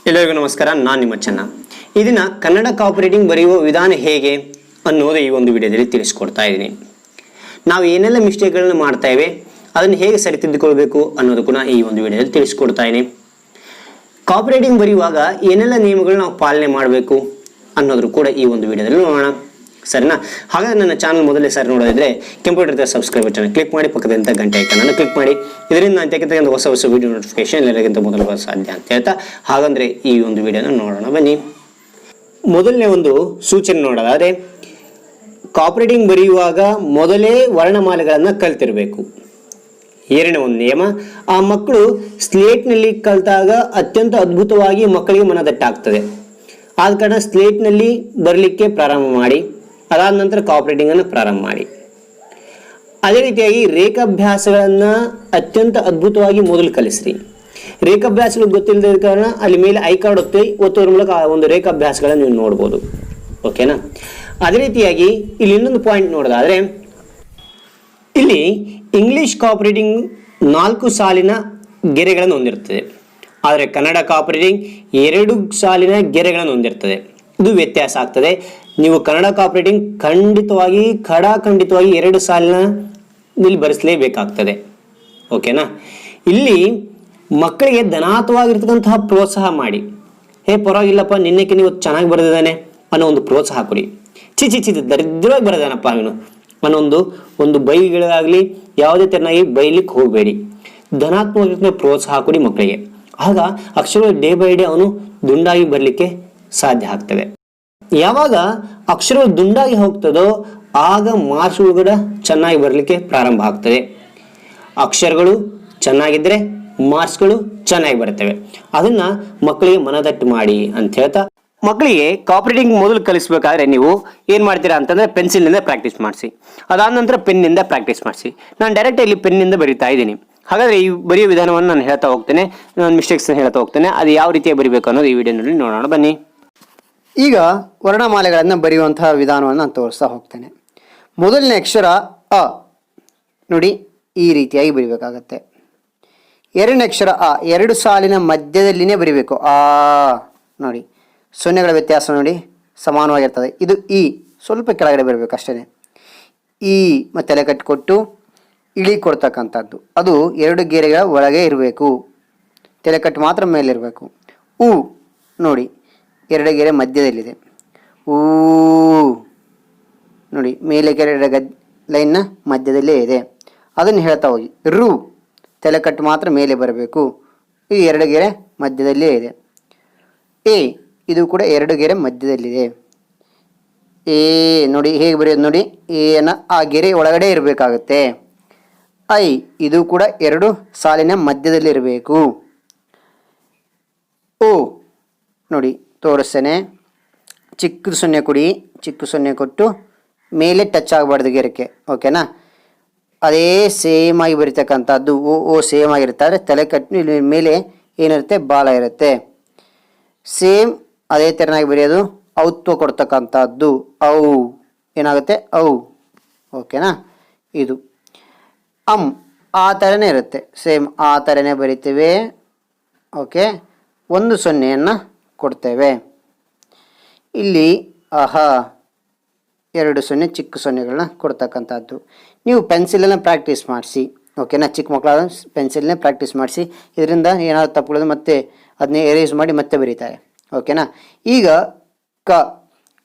ಎಲ್ಲರಿಗೂ ನಮಸ್ಕಾರ. ನಾನು ನಿಮ್ಮ ಚೆನ್ನ. ಈ ದಿನ ಕನ್ನಡ ಕಾಪಿರೈಟಿಂಗ್ ಬರೆಯುವ ವಿಧಾನ ಹೇಗೆ ಅನ್ನೋದು ಈ ಒಂದು ವಿಡಿಯೋದಲ್ಲಿ ತಿಳಿಸ್ಕೊಡ್ತಾ ಇದ್ದೀನಿ. ನಾವು ಏನೆಲ್ಲ ಮಿಸ್ಟೇಕ್ಗಳನ್ನು ಮಾಡ್ತಾ ಇವೆ ಅದನ್ನು ಹೇಗೆ ಸರಿತಿದ್ದುಕೊಳ್ಬೇಕು ಅನ್ನೋದು ಕೂಡ ಈ ಒಂದು ವಿಡಿಯೋದಲ್ಲಿ ತಿಳಿಸ್ಕೊಡ್ತಾ ಇದ್ದೀನಿ. ಕಾಪಿರೈಟಿಂಗ್ ಬರೆಯುವಾಗ ಏನೆಲ್ಲ ನಿಯಮಗಳು ನಾವು ಪಾಲನೆ ಮಾಡಬೇಕು ಅನ್ನೋದು ಕೂಡ ಈ ಒಂದು ವಿಡಿಯೋದಲ್ಲಿ ನೋಡೋಣ, ಸರಿನಾ? ಹಾಗಾದ್ರೆ ನನ್ನ ಚಾನಲ್ ಮೊದಲೇ ಸಾರಿ ನೋಡೋದಿದ್ರೆ ಕಂಪ್ಯೂಟರ್ ಸಬ್ಸ್ಕ್ರೈಬ್ ಬಟನ್ ಕ್ಲಿಕ್ ಮಾಡಿ, ಪಕ್ಕದಂತ ಗಂಟೆ ಐಕಾನ್ ಕ್ಲಿಕ್ ಮಾಡಿ. ಇದರಿಂದ ನಾನು ತೆಗೆದ ಹೊಸ ವಿಡಿಯೋ ನೋಟಿಫಿಕೇಶನ್ ಎಲ್ಲರಿಗಿಂತ ಮೊದಲು ಬರೋ ಸಾಧ್ಯ ಅಂತ ಹೇಳ್ತಾ, ಹಾಗಂದ್ರೆ ಈ ಒಂದು ವಿಡಿಯೋನ ನೋಡೋಣ ಬನ್ನಿ. ಮೊದಲನೇ ಒಂದು ಸೂಚನೆ ನೋಡೋದಾದ್ರೆ, ಕಾಪಿರೈಟಿಂಗ್ ಬರೆಯುವಾಗ ಮೊದಲೇ ವರ್ಣಮಾಲೆಗಳನ್ನು ಕಲ್ತಿರಬೇಕು. ಎರಡನೇ ಒಂದು ನಿಯಮ, ಆ ಮಕ್ಕಳು ಸ್ಲೇಟ್ನಲ್ಲಿ ಕಲಿತಾಗ ಅತ್ಯಂತ ಅದ್ಭುತವಾಗಿ ಮಕ್ಕಳಿಗೆ ಮನದಟ್ಟಾಗ್ತದೆ. ಆದ ಕಾರಣ ಸ್ಲೇಟ್ನಲ್ಲಿ ಬರಲಿಕ್ಕೆ ಪ್ರಾರಂಭ ಮಾಡಿ, ಅದಾದ ನಂತರ ಕಾಪಿರೈಟಿಂಗ್ ಅನ್ನು ಪ್ರಾರಂಭ ಮಾಡಿ. ಅದೇ ರೀತಿಯಾಗಿ ರೇಖಾಭ್ಯಾಸಗಳನ್ನು ಅತ್ಯಂತ ಅದ್ಭುತವಾಗಿ ಮೊದಲು ಕಲಿಸ್ರಿ. ರೇಖಾಭ್ಯಾಸಗಳು ಗೊತ್ತಿಲ್ಲದ ಕಾರಣ ಅಲ್ಲಿ ಮೇಲೆ ಐ ಕಾರ್ಡ್ ಒತ್ತೋದ್ರ ಮೂಲಕ ಆ ಒಂದು ರೇಖಾಭ್ಯಾಸಗಳನ್ನು ನೀವು ನೋಡ್ಬೋದು. ಓಕೆನಾ? ಅದೇ ರೀತಿಯಾಗಿ ಇಲ್ಲಿ ಇನ್ನೊಂದು ಪಾಯಿಂಟ್ ನೋಡೋದಾದ್ರೆ, ಇಲ್ಲಿ ಇಂಗ್ಲಿಷ್ ಕಾಪಿರೈಟಿಂಗ್ 4 ಸಾಲಿನ ಗೆರೆಗಳನ್ನು ಹೊಂದಿರ್ತದೆ, ಆದರೆ ಕನ್ನಡ ಕಾಪಿರೈಟಿಂಗ್ 2 ಸಾಲಿನ ಗೆರೆಗಳನ್ನು ಹೊಂದಿರ್ತದೆ. ಇದು ವ್ಯತ್ಯಾಸ ಆಗ್ತದೆ. ನೀವು ಕನ್ನಡ ಕಾಪಿರೈಟಿಂಗ್ ಖಂಡಿತವಾಗಿ 2 ಸಾಲಿನ ಇಲ್ಲಿ ಬರೆಸಲೇಬೇಕಾಗ್ತದೆ. ಓಕೆನಾ? ಇಲ್ಲಿ ಮಕ್ಕಳಿಗೆ ಧನಾತ್ಮಕವಾಗಿರ್ತಕ್ಕಂತಹ ಪ್ರೋತ್ಸಾಹ ಮಾಡಿ, ಪರವಾಗಿಲ್ಲಪ್ಪ ನಿನ್ನೆಕ್ಕೆ ನೀವು ಚೆನ್ನಾಗಿ ಬರೆದಿದ್ದಾನೆ ಅನ್ನೋ ಒಂದು ಪ್ರೋತ್ಸಾಹ ಕೊಡಿ. ಚಿ ದರಿದ್ರವಾಗಿ ಬರೆದಾನಪ್ಪ ಅವನು ಅನ್ನೋ ಒಂದು ಬೈಗಳಾಗಲಿ ಯಾವುದೇ ತೆರನಾಗಿ ಬೈಲಿಕ್ಕೆ ಹೋಗಬೇಡಿ. ಧನಾತ್ಮಕ ಪ್ರೋತ್ಸಾಹ ಕೊಡಿ ಮಕ್ಕಳಿಗೆ. ಆಗ ಅಕ್ಷರಗಳು ಡೇ ಬೈ ಡೇ ಅವನು ದುಂಡಾಗಿ ಬರಲಿಕ್ಕೆ ಸಾಧ್ಯ ಆಗ್ತದೆ. ಯಾವಾಗ ಅಕ್ಷರಗಳು ದುಂಡಾಗಿ ಹೋಗ್ತದೋ ಆಗ ಮಾರ್ಕ್ಸ್ಗಳು ಕೂಡ ಚೆನ್ನಾಗಿ ಬರಲಿಕ್ಕೆ ಪ್ರಾರಂಭ ಆಗ್ತದೆ. ಅಕ್ಷರಗಳು ಚೆನ್ನಾಗಿದ್ರೆ ಮಾರ್ಕ್ಸ್ಗಳು ಚೆನ್ನಾಗಿ ಬರ್ತವೆ. ಅದನ್ನ ಮಕ್ಕಳಿಗೆ ಮನದಟ್ಟು ಮಾಡಿ ಅಂತ ಹೇಳ್ತಾ, ಮಕ್ಕಳಿಗೆ ಕಾಪಿರೈಟಿಂಗ್ ಮೊದಲು ಕಲಿಸ್ಬೇಕಾದ್ರೆ ನೀವು ಏನ್ ಮಾಡ್ತೀರಾ ಅಂತಂದ್ರೆ ಪೆನ್ಸಿಲ್ನಿಂದ ಪ್ರಾಕ್ಟೀಸ್ ಮಾಡಿಸಿ, ಅದಾದ ನಂತರ ಪೆನ್ನಿಂದ ಪ್ರಾಕ್ಟೀಸ್ ಮಾಡಿಸಿ. ನಾನು ಡೈರೆಕ್ಟ್ ಇಲ್ಲಿ ಪೆನ್ನಿಂದ ಬರಿತಾ ಇದ್ದೀನಿ. ಹಾಗಾದ್ರೆ ಈ ಬರೆಯೋ ವಿಧಾನವನ್ನು ನಾನು ಹೇಳ್ತಾ ಹೋಗ್ತೇನೆ, ನಾನು ಮಿಸ್ಟೇಕ್ಸ್ ಹೇಳ್ತಾ ಹೋಗ್ತೇನೆ. ಅದು ಯಾವ ರೀತಿಯಾಗಿ ಬರಿಬೇಕು ಅನ್ನೋದು ಈ ವಿಡಿಯೋನಲ್ಲಿ ನೋಡೋಣ ಬನ್ನಿ. ಈಗ ವರ್ಣಮಾಲೆಗಳನ್ನು ಬರೆಯುವಂತಹ ವಿಧಾನವನ್ನು ನಾನು ತೋರಿಸ್ತಾ ಹೋಗ್ತೇನೆ. ಮೊದಲನೇ ಅಕ್ಷರ ಅ ನೋಡಿ, ಈ ರೀತಿಯಾಗಿ ಬರಿಬೇಕಾಗತ್ತೆ. ಎರಡನೇ ಅಕ್ಷರ ಅ 2 ಸಾಲಿನ ಮಧ್ಯದಲ್ಲಿನೇ ಬರಿಬೇಕು. ಆ ನೋಡಿ, ಸೊನ್ನೆಗಳ ವ್ಯತ್ಯಾಸ ನೋಡಿ ಸಮಾನವಾಗಿರ್ತದೆ. ಇದು ಇ ಸ್ವಲ್ಪ ಕೆಳಗಡೆ ಬರಬೇಕು ಅಷ್ಟೇ. ಈ ಮತ್ತೆ ತಲೆ ಕಟ್ಟಿಕೊಟ್ಟು ಇಳಿ ಕೊಡ್ತಕ್ಕಂಥದ್ದು, ಅದು 2 ಗೆರೆಗಳ ಒಳಗೆ ಇರಬೇಕು. ತಲೆಕಟ್ಟು ಮಾತ್ರ ಮೇಲೆ ಇರಬೇಕು. ಉ ನೋಡಿ, 2 ಗೆರೆ ಮಧ್ಯದಲ್ಲಿದೆ. ಊ ನೋಡಿ, ಮೇಲೆ ಗೆರೆ ಲೈನ್ನ ಮಧ್ಯದಲ್ಲೇ ಇದೆ. ಅದನ್ನು ಹೇಳ್ತಾ ಹೋಗಿ. ರು ತಲೆಕಟ್ಟು ಮಾತ್ರ ಮೇಲೆ ಬರಬೇಕು. ಈ 2 ಗೆರೆ ಮಧ್ಯದಲ್ಲೇ ಇದೆ. ಎ ಇದು ಕೂಡ 2 ಗೆರೆ ಮಧ್ಯದಲ್ಲಿದೆ. ಎ ನೋಡಿ ಹೇಗೆ ಬರೆಯೋದು ನೋಡಿ, ಎನ ಆ ಗೆರೆ ಒಳಗಡೆ ಇರಬೇಕಾಗುತ್ತೆ. ಐ ಇದು ಕೂಡ 2 ಸಾಲಿನ ಮಧ್ಯದಲ್ಲಿ ಇರಬೇಕು. ಓ ನೋಡಿ ತೋರಿಸ್ತೇನೆ. ಚಿಕ್ಕ ಸೊನ್ನೆ ಕೊಡಿ, ಚಿಕ್ಕ ಸೊನ್ನೆ ಕೊಟ್ಟು ಮೇಲೆ ಟಚ್ ಆಗಬಾರ್ದು ಗೆರೆಕ್ಕೆ. ಓಕೆನಾ? ಅದೇ ಸೇಮ್ ಆಗಿ ಬರೀತಕ್ಕಂಥದ್ದು. ಓ ಸೇಮ್ ಆಗಿರುತ್ತೆ, ಆದರೆ ತಲೆ ಕಟ್ಟು ಇಲ್ಲಿ ಮೇಲೆ ಏನಿರುತ್ತೆ, ಬಾಲ ಇರುತ್ತೆ. ಸೇಮ್ ಅದೇ ಥರನಾಗಿ ಬರೆಯೋದು. ಔತ್ವ ಕೊಡ್ತಕ್ಕಂಥದ್ದು ಔ ಏನಾಗುತ್ತೆ, ಔ. ಓಕೆನಾ? ಇದು ಆ ಥರನೇ ಇರುತ್ತೆ, ಸೇಮ್ ಆ ಥರನೇ ಬರಿತೇವೆ. ಓಕೆ, 1 ಸೊನ್ನೆಯನ್ನು ಕೊಡ್ತೇವೆ. ಇಲ್ಲಿ ಆಹಾ 2 ಸೊನ್ನೆ ಚಿಕ್ಕ ಸೊನ್ನೆಗಳನ್ನ ಕೊಡ್ತಕ್ಕಂಥದ್ದು. ನೀವು ಪೆನ್ಸಿಲನ್ನು ಪ್ರಾಕ್ಟೀಸ್ ಮಾಡಿಸಿ. ಓಕೆನಾ? ಚಿಕ್ಕ ಮಕ್ಕಳಾದ ಪೆನ್ಸಿಲ್ನೇ ಪ್ರಾಕ್ಟೀಸ್ ಮಾಡಿಸಿ. ಇದರಿಂದ ಏನಾದ್ರು ತಪ್ಪುಗಳು ಮತ್ತೆ ಅದನ್ನೇ ಎರೇಸ್ ಮಾಡಿ ಮತ್ತೆ ಬರೀತಾರೆ. ಓಕೆನಾ? ಈಗ ಕ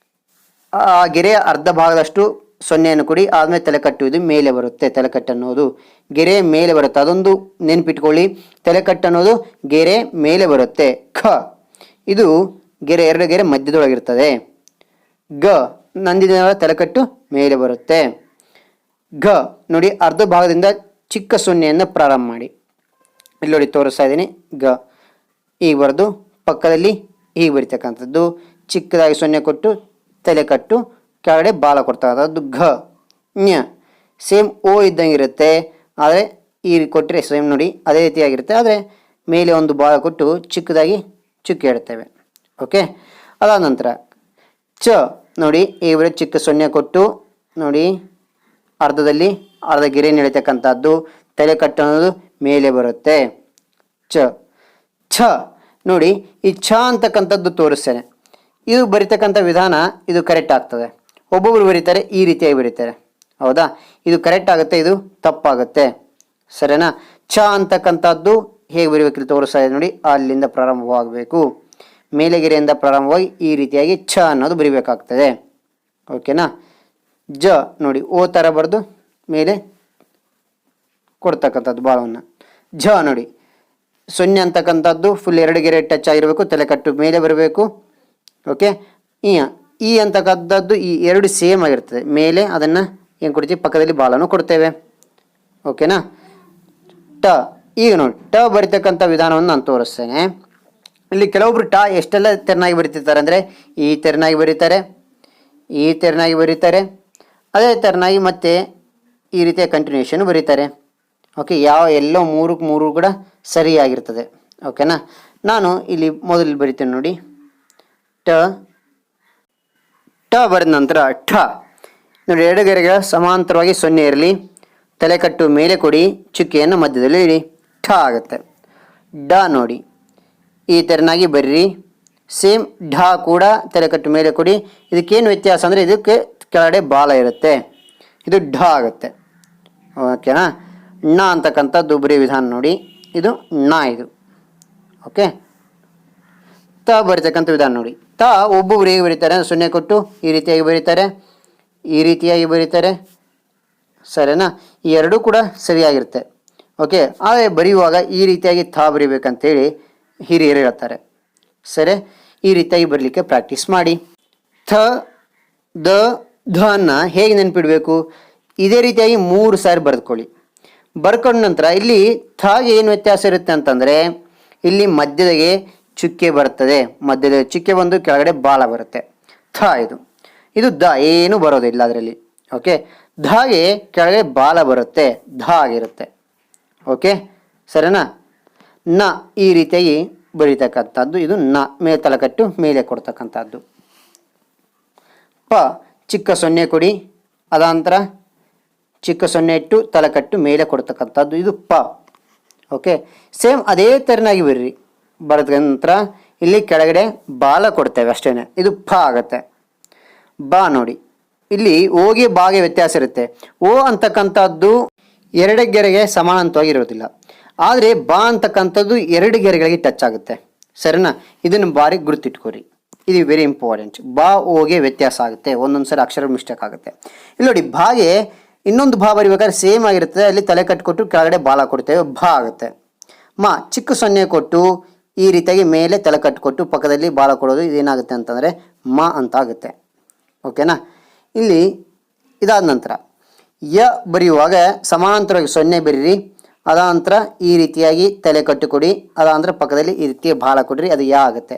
ಆ ಗೆರೆಯ ಅರ್ಧ ಭಾಗದಷ್ಟು ಸೊನ್ನೆಯನ್ನು ಕೊಡಿ, ಆದಮೇಲೆ ತಲೆಕಟ್ಟು ಇದು ಮೇಲೆ ಬರುತ್ತೆ. ತಲೆಕಟ್ಟು ಅನ್ನೋದು ಗೆರೆ ಮೇಲೆ ಬರುತ್ತೆ, ಅದೊಂದು ನೆನ್ಪಿಟ್ಕೊಳ್ಳಿ. ತಲೆಕಟ್ಟು ಅನ್ನೋದು ಗೆರೆ ಮೇಲೆ ಬರುತ್ತೆ. ಖ ಇದು ಗೆರೆ 2 ಗೆರೆ ಮಧ್ಯದೊಳಗಿರ್ತದೆ. ಗ ನಂದಿದ ತಲೆಕಟ್ಟು ಮೇಲೆ ಬರುತ್ತೆ. ಘ ನೋಡಿ, ಅರ್ಧ ಭಾಗದಿಂದ ಚಿಕ್ಕ ಸೊನ್ನೆಯನ್ನು ಪ್ರಾರಂಭ ಮಾಡಿ. ಇಲ್ಲಿ ನೋಡಿ ತೋರಿಸ್ತಾ ಇದ್ದೀನಿ. ಗ ಈಗ ಬರೆದು ಪಕ್ಕದಲ್ಲಿ ಹೀಗೆ ಬರಿತಕ್ಕಂಥದ್ದು. ಚಿಕ್ಕದಾಗಿ ಸೊನ್ನೆ ಕೊಟ್ಟು ತಲೆಕಟ್ಟು ಕೆಳಗಡೆ ಬಾಲ ಕೊಡ್ತಕ್ಕಂಥದ್ದು. ಘ ಞ ಸೇಮ್ ಓ ಇದ್ದಂಗೆ ಇರುತ್ತೆ, ಆದರೆ ಈ ಕೊಟ್ಟರೆ ಸೇಮ್ ನೋಡಿ ಅದೇ ರೀತಿಯಾಗಿರುತ್ತೆ, ಆದರೆ ಮೇಲೆ ಒಂದು ಬಾಲ ಕೊಟ್ಟು ಚಿಕ್ಕದಾಗಿ ಚುಕ್ಕಿ ಇಡ್ತೇವೆ. ಓಕೆ, ಅದಾದ ನಂತರ ಚ ನೋಡಿ, ಈ ಚಿಕ್ಕ ಸೊನ್ನೆ ಕೊಟ್ಟು ನೋಡಿ ಅರ್ಧದಲ್ಲಿ ಅರ್ಧ ಗೆರೆ ಎಳಿತಕ್ಕಂಥದ್ದು. ತಲೆ ಕಟ್ಟು ಅನ್ನೋದು ಮೇಲೆ ಬರುತ್ತೆ. ಚ ಛ ನೋಡಿ ಈ ಛ ಅಂತಕ್ಕಂಥದ್ದು ತೋರಿಸ್ತೇನೆ. ಇದು ಬರಿತಕ್ಕಂಥ ವಿಧಾನ ಇದು ಕರೆಕ್ಟ್ ಆಗ್ತದೆ. ಒಬ್ಬೊಬ್ರು ಬರೀತಾರೆ ಈ ರೀತಿಯಾಗಿ ಬರೀತಾರೆ, ಹೌದಾ? ಇದು ಕರೆಕ್ಟ್ ಆಗುತ್ತೆ, ಇದು ತಪ್ಪಾಗುತ್ತೆ, ಸರಿನಾ? ಛ ಅಂತಕ್ಕಂಥದ್ದು ಹೇಗೆ ಬರೀಬೇಕಿಲ್ಲ ತೋರಿಸ್ತಾ ಇದೆ ನೋಡಿ. ಅಲ್ಲಿಂದ ಪ್ರಾರಂಭವಾಗಬೇಕು, ಮೇಲೆಗೆರೆಯಿಂದ ಪ್ರಾರಂಭವಾಗಿ ಈ ರೀತಿಯಾಗಿ ಛ ಅನ್ನೋದು ಬರಿಬೇಕಾಗ್ತದೆ, ಓಕೆನಾ? ಜ ನೋಡಿ ಓ ಥರ ಬರೆದು ಮೇಲೆ ಕೊಡ್ತಕ್ಕಂಥದ್ದು ಬಾಳವನ್ನು. ಝ ನೋಡಿ 0 ಅಂತಕ್ಕಂಥದ್ದು ಫುಲ್ 2 ಗೆರೆ ಟಚ್ ಆಗಿರಬೇಕು, ತಲೆ ಕಟ್ಟು ಮೇಲೆ ಬರಬೇಕು, ಓಕೆ? ಈ ಅಂತಕ್ಕಂಥದ್ದು ಈ 2 ಸೇಮ್ ಆಗಿರ್ತದೆ, ಮೇಲೆ ಅದನ್ನು ಏನು ಕೊಡ್ತೀವಿ, ಪಕ್ಕದಲ್ಲಿ ಬಾಲನ್ನು ಕೊಡ್ತೇವೆ, ಓಕೆನಾ? ಟ ಈಗ ನೋಡಿ ಟ ಬರಿತಕ್ಕಂಥ ವಿಧಾನವನ್ನು ನಾನು ತೋರಿಸ್ತೇನೆ. ಇಲ್ಲಿ ಕೆಲವೊಬ್ರು ಟ ಎಷ್ಟೆಲ್ಲ ತೆರನಾಗಿ ಬರಿತಿರ್ತಾರೆ ಅಂದರೆ ಈ ತೆರನಾಗಿ ಬರೀತಾರೆ, ಈ ತೆರನಾಗಿ ಬರೀತಾರೆ, ಅದೇ ತೆರನಾಗಿ ಮತ್ತೆ ಈ ರೀತಿಯ ಕಂಟಿನ್ಯೂಷನ್ ಬರೀತಾರೆ, ಓಕೆ? ಎಲ್ಲೋ 3ಕ್ಕೆ 3 ಕೂಡ ಸರಿಯಾಗಿರ್ತದೆ, ಓಕೆನಾ? ನಾನು ಇಲ್ಲಿ ಮೊದಲು ಬರಿತೇನೆ ನೋಡಿ. ಟ ಬರೆದ ನಂತರ ಠ ನೋಡಿ 2 ಗೆರೆಗಳ ಸಮಾಂತರವಾಗಿ 0 ಇರಲಿ, ತಲೆಕಟ್ಟು ಮೇಲೆ ಕೊಡಿ, ಚುಕ್ಕೆಯನ್ನು ಮಧ್ಯದಲ್ಲಿ ಇಡಿ, ಠ ಆಗುತ್ತೆ. ಡ ನೋಡಿ ಈ ತೆರನಾಗಿ ಬರ್ರಿ, ಸೇಮ್ ಢ ಕೂಡ ತಲೆಕಟ್ಟು ಮೇಲೆ ಕೊಡಿ. ಇದಕ್ಕೇನು ವ್ಯತ್ಯಾಸ ಅಂದರೆ ಇದಕ್ಕೆ ಕೆಳಗಡೆ ಬಾಲ ಇರುತ್ತೆ, ಇದು ಢ ಆಗುತ್ತೆ, ಓಕೆನಾ? ಣ ಅಂತಕ್ಕಂಥದ್ದು ಬರೀ ವಿಧಾನ ನೋಡಿ, ಇದು ಣ, ಇದು ಓಕೆ. ತ ಬರೀತಕ್ಕಂಥ ವಿಧಾನ ನೋಡಿ. ತ ಒಬ್ಬೊಬ್ರು ಹೇಗೆ ಬರೀತಾರೆ, 0 ಕೊಟ್ಟು ಈ ರೀತಿಯಾಗಿ ಬರೀತಾರೆ, ಈ ರೀತಿಯಾಗಿ ಬರೀತಾರೆ, ಸರಿನಾ? ಈ ಎರಡೂ ಕೂಡ ಸರಿಯಾಗಿರುತ್ತೆ, ಓಕೆ? ಆದರೆ ಬರೆಯುವಾಗ ಈ ರೀತಿಯಾಗಿ ತ ಬರಿಬೇಕಂತೇಳಿ ಹಿರಿಯರು ಹೇಳ್ತಾರೆ, ಸರಿ? ಈ ರೀತಿಯಾಗಿ ಬರಲಿಕ್ಕೆ ಪ್ರಾಕ್ಟೀಸ್ ಮಾಡಿ. ಥ ದ ಧ ಅನ್ನ ಹೇಗೆ ನೆನಪಿಡಬೇಕು, ಇದೇ ರೀತಿಯಾಗಿ 3 ಸಾರಿ ಬರೆದುಕೊಳ್ಳಿ. ಬರ್ಕೊಂಡ ನಂತರ ಇಲ್ಲಿ ಥಗೆ ಏನು ವ್ಯತ್ಯಾಸ ಇರುತ್ತೆ ಅಂತಂದರೆ ಇಲ್ಲಿ ಮಧ್ಯದಾಗೆ ಚುಕ್ಕೆ ಬರ್ತದೆ, ಮಧ್ಯದ ಚುಕ್ಕೆ ಬಂದು ಕೆಳಗಡೆ ಬಾಲ ಬರುತ್ತೆ, ಥ ಇದು ದ ಏನು ಬರೋದಿಲ್ಲ ಅದರಲ್ಲಿ, ಓಕೆ? ಧಾಗೆ ಕೆಳಗಡೆ ಬಾಲ ಬರುತ್ತೆ, ಧ ಆಗಿರುತ್ತೆ, ಓಕೆ ಸರಿನಾ? ನ ಈ ರೀತಿಯಾಗಿ ಬರೀತಕ್ಕಂಥದ್ದು, ಇದು ನ ಮೇಲೆ ತಲೆಕಟ್ಟು ಮೇಲೆ ಕೊಡ್ತಕ್ಕಂಥದ್ದು. ಪ ಚಿಕ್ಕ 0 ಕೊಡಿ, ಅದಾಂತರ ಚಿಕ್ಕ 0 ಇಟ್ಟು ತಲೆಕಟ್ಟು ಮೇಲೆ ಕೊಡ್ತಕ್ಕಂಥದ್ದು, ಇದು ಪ, ಓಕೆ? ಸೇಮ್ ಅದೇ ಥರನಾಗಿ ಬರ್ರಿ. ಬರೆದ ನಂತರ ಇಲ್ಲಿ ಕೆಳಗಡೆ ಬಾಲ ಕೊಡ್ತೇವೆ ಅಷ್ಟೇ, ಇದು ಫ ಆಗುತ್ತೆ. ಬಾ ನೋಡಿ ಇಲ್ಲಿ ಓಗೆ ಬಾಗೆ ವ್ಯತ್ಯಾಸ ಇರುತ್ತೆ. ಓ ಅಂತಕ್ಕಂಥದ್ದು 2 ಗೆರೆಗೆ ಸಮಾನಾಂತವಾಗಿ ಇರೋದಿಲ್ಲ, ಆದರೆ ಬಾ ಅಂತಕ್ಕಂಥದ್ದು 2 ಗೆರೆಗಳಿಗೆ ಟಚ್ ಆಗುತ್ತೆ, ಸರಿನಾ? ಇದನ್ನು ಬಾರಿ ಗುರುತಿಟ್ಕೋರಿ, ಇದು ವೆರಿ ಇಂಪಾರ್ಟೆಂಟ್. ಬಾ ಓಗೆ ವ್ಯತ್ಯಾಸ ಆಗುತ್ತೆ, ಒಂದೊಂದು ಸರಿ ಅಕ್ಷರ ಮಿಸ್ಟೇಕ್ ಆಗುತ್ತೆ. ಇಲ್ಲಿ ನೋಡಿ ಬಾಗೆ ಇನ್ನೊಂದು ಭಾ ಬರಿಬೇಕಾದ್ರೆ ಸೇಮ್ ಆಗಿರ್ತದೆ, ಅಲ್ಲಿ ತಲೆ ಕಟ್ಕೊಟ್ಟು ಕೆಳಗಡೆ ಬಾಲ ಕೊಡ್ತೇವೆ, ಭಾ ಆಗುತ್ತೆ. ಮಾ ಚಿಕ್ಕ 0 ಕೊಟ್ಟು ಈ ರೀತಿಯಾಗಿ ಮೇಲೆ ತಲೆ ಕಟ್ಕೊಟ್ಟು ಪಕ್ಕದಲ್ಲಿ ಬಾಲ ಕೊಡೋದು, ಇದೇನಾಗುತ್ತೆ ಅಂತಂದರೆ ಮ ಅಂತ ಆಗುತ್ತೆ, ಓಕೆನಾ? ಇಲ್ಲಿ ಇದಾದ ನಂತರ ಯ ಬರೆಯುವಾಗ ಸಮಾನಾಂತರವಾಗಿ 0 ಬರೀರಿ, ಅದಾನಂತರ ಈ ರೀತಿಯಾಗಿ ತಲೆ ಕಟ್ಟು ಕೊಡಿ, ಅದಾನಂತರ ಪಕ್ಕದಲ್ಲಿ ಈ ರೀತಿ ಬಾಲ ಕೊಡ್ರಿ, ಅದು ಯಾ ಆಗುತ್ತೆ.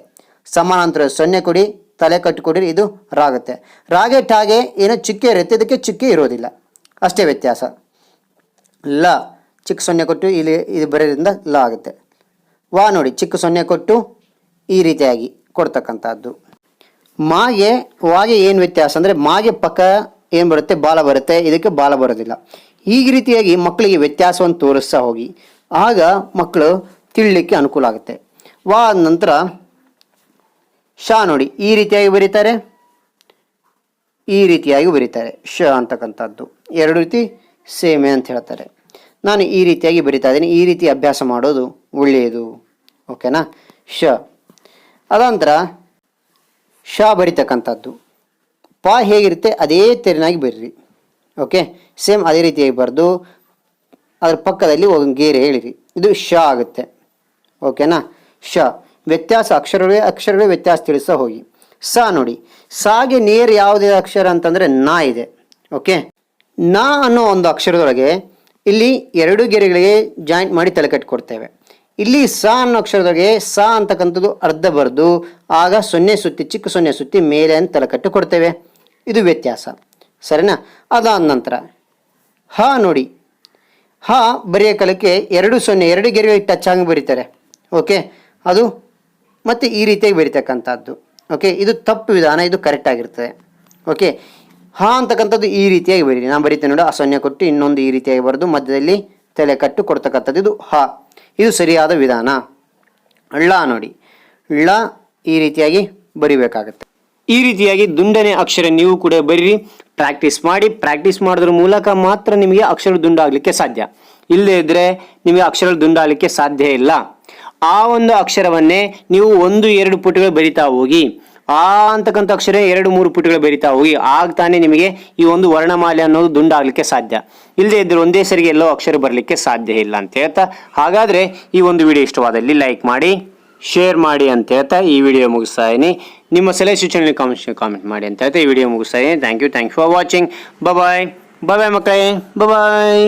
ಸಮಾನಾಂತರ 0 ಕೊಡಿ, ತಲೆ ಕಟ್ಟು ಕೊಡ್ರಿ, ಇದು ರ ಆಗುತ್ತೆ. ರಾಗೆ ಠಾಗೆ ಏನೋ ಚುಕ್ಕೆ ಇರುತ್ತೆ, ಇದಕ್ಕೆ ಚುಕ್ಕೆ ಇರೋದಿಲ್ಲ, ಅಷ್ಟೇ ವ್ಯತ್ಯಾಸ. ಲ ಚಿಕ್ಕ 0 ಕೊಟ್ಟು ಇಲ್ಲಿ ಇದು ಬರೋದ್ರಿಂದ ಲ ಆಗುತ್ತೆ. ವಾ ನೋಡಿ ಚಿಕ್ಕ 0 ಕೊಟ್ಟು ಈ ರೀತಿಯಾಗಿ ಕೊಡ್ತಕ್ಕಂಥದ್ದು. ಮಾಗೆ ವಾಗೆ ಏನು ವ್ಯತ್ಯಾಸ ಅಂದರೆ ಮಾಗೆ ಪಕ್ಕ ಏನು ಬರುತ್ತೆ, ಬಾಲ ಬರುತ್ತೆ, ಇದಕ್ಕೆ ಬಾಲ ಬರೋದಿಲ್ಲ. ಈ ರೀತಿಯಾಗಿ ಮಕ್ಕಳಿಗೆ ವ್ಯತ್ಯಾಸವನ್ನು ತೋರಿಸ್ತಾ ಹೋಗಿ, ಆಗ ಮಕ್ಕಳು ತಿಳಲಿಕ್ಕೆ ಅನುಕೂಲ ಆಗುತ್ತೆ. ವಾ ಆದ ನಂತರ ಶ ನೋಡಿ ಈ ರೀತಿಯಾಗಿ ಬರೀತಾರೆ, ಈ ರೀತಿಯಾಗಿ ಬರೀತಾರೆ, ಶ ಅಂತಕ್ಕಂಥದ್ದು 2 ರೀತಿ ಸೇಮೆ ಅಂತ ಹೇಳ್ತಾರೆ. ನಾನು ಈ ರೀತಿಯಾಗಿ ಬರಿತಾ ಇದ್ದೀನಿ, ಈ ರೀತಿ ಅಭ್ಯಾಸ ಮಾಡೋದು ಒಳ್ಳೆಯದು, ಓಕೆನಾ? ಶ ಅದಂತರ ಶ ಬರಿತಕ್ಕಂಥದ್ದು ಪ ಹೇಗಿರುತ್ತೆ ಅದೇ ತೆರನಾಗಿ ಬರೀರಿ, ಓಕೆ? ಸೇಮ್ ಅದೇ ರೀತಿಯಾಗಿ ಬರೆದು ಅದ್ರ ಪಕ್ಕದಲ್ಲಿ ಒಂದು ಗೇರೆ ಹೇಳಿರಿ, ಇದು ಶ ಆಗುತ್ತೆ, ಓಕೆನಾ? ಶ ವ್ಯತ್ಯಾಸ ಅಕ್ಷರಗಳೇ ವ್ಯತ್ಯಾಸ ತಿಳಿಸ್ತಾ ಹೋಗಿ. ಸ ನೋಡಿ ಸಾಗೆ ನೇರ ಯಾವುದೇ ಅಕ್ಷರ ಅಂತಂದರೆ ನ ಇದೆ, ಓಕೆ? ನ ಅನ್ನೋ ಒಂದು ಅಕ್ಷರದೊಳಗೆ ಇಲ್ಲಿ 2 ಗೆರೆಗಳಿಗೆ ಜಾಯಿಂಟ್ ಮಾಡಿ ತಲೆ ಕಟ್ಕೊಡ್ತೇವೆ. ಇಲ್ಲಿ ಸ ಅನ್ನೋ ಅಕ್ಷರದೊಳಗೆ ಸ ಅಂತಕ್ಕಂಥದ್ದು ಅರ್ಧ ಬರೆದು ಆಗ 0 ಸುತ್ತಿ ಚಿಕ್ಕ 0 ಸುತ್ತಿ ಮೇಲೆ ಅಂತ ತಲೆ ಕಟ್ಟು ಕೊಡ್ತೇವೆ, ಇದು ವ್ಯತ್ಯಾಸ, ಸರಿನಾ? ಅದಾದ ನಂತರ ಹ ನೋಡಿ ಹ ಬರೆಯೋ ಕಾಲಕ್ಕೆ 2 ಗೆರೆಗಳಿಗೆ ಟಚ್ ಆಗಿ ಬರೀತಾರೆ, ಓಕೆ? ಅದು ಮತ್ತು ಈ ರೀತಿಯಾಗಿ ಬರೀತಕ್ಕಂಥದ್ದು, ಓಕೆ? ಇದು ತಪ್ಪು ವಿಧಾನ, ಇದು ಕರೆಕ್ಟ್ ಆಗಿರ್ತದೆ, ಓಕೆ? ಹ ಅಂತಕ್ಕಂಥದ್ದು ಈ ರೀತಿಯಾಗಿ ಬರೀರಿ, ನಾನು ಬರೀತೇನೆ ನೋಡಿ, ಆ 0 ಕೊಟ್ಟು ಇನ್ನೊಂದು ಈ ರೀತಿಯಾಗಿ ಬರೆದು ಮಧ್ಯದಲ್ಲಿ ತಲೆ ಕಟ್ಟು ಕೊಡ್ತಕ್ಕಂಥದ್ದು, ಇದು ಹ, ಇದು ಸರಿಯಾದ ವಿಧಾನ. ಳ ನೋಡಿ ಳ ಈ ರೀತಿಯಾಗಿ ಬರಿಬೇಕಾಗತ್ತೆ. ಈ ರೀತಿಯಾಗಿ ದುಂಡನೆ ಅಕ್ಷರ ನೀವು ಕೂಡ ಬರೀರಿ, ಪ್ರಾಕ್ಟೀಸ್ ಮಾಡಿ. ಪ್ರಾಕ್ಟೀಸ್ ಮಾಡೋದ್ರ ಮೂಲಕ ಮಾತ್ರ ನಿಮಗೆ ಅಕ್ಷರ ದುಂಡಾಗಲಿಕ್ಕೆ ಸಾಧ್ಯ. ಇಲ್ಲದೇ ಇದ್ರೆ ನಿಮಗೆ ಅಕ್ಷರ ದುಂಡಾಗಲಿಕ್ಕೆ ಸಾಧ್ಯ ಇಲ್ಲ. ಆ ಒಂದು ಅಕ್ಷರವನ್ನೇ ನೀವು 1-2 ಪುಟಗಳು ಬರಿತಾ ಹೋಗಿ, ಆ ಅಂತಕ್ಕಂಥ ಅಕ್ಷರ 2-3 ಪುಟಗಳು ಬರಿತಾ ಹೋಗಿ, ಆಗ ತಾನೇ ನಿಮಗೆ ಈ ಒಂದು ವರ್ಣಮಾಲೆ ಅನ್ನೋದು ದುಂಡಾಗಲಿಕ್ಕೆ ಸಾಧ್ಯ. ಇಲ್ಲದೇ ಇದ್ರೆ ಒಂದೇ ಸರಿಗೆ ಎಲ್ಲೋ ಅಕ್ಷರ ಬರಲಿಕ್ಕೆ ಸಾಧ್ಯ ಇಲ್ಲ ಅಂತ ಹೇಳ್ತಾ, ಹಾಗಾದ್ರೆ ಈ ಒಂದು ವಿಡಿಯೋ ಇಷ್ಟವಾದಲ್ಲಿ ಲೈಕ್ ಮಾಡಿ, ಶೇರ್ ಮಾಡಿ ಅಂತ ಹೇಳ್ತಾ ಈ ವಿಡಿಯೋ ಮುಗಿಸ್ತಾ ಇದೀನಿ. ನಿಮ್ಮ ಸಲಹೆ ಸೂಚನೆ ಕಾಮೆಂಟ್ ಮಾಡಿ ಅಂತ ಹೇಳ್ತಾ ಈ ವಿಡಿಯೋ ಮುಗಿಸ್ತಾ ಇದೀನಿ. Thank you for watching. Bye ಮಕ್ಕಳೇ, ಬಾಯ್.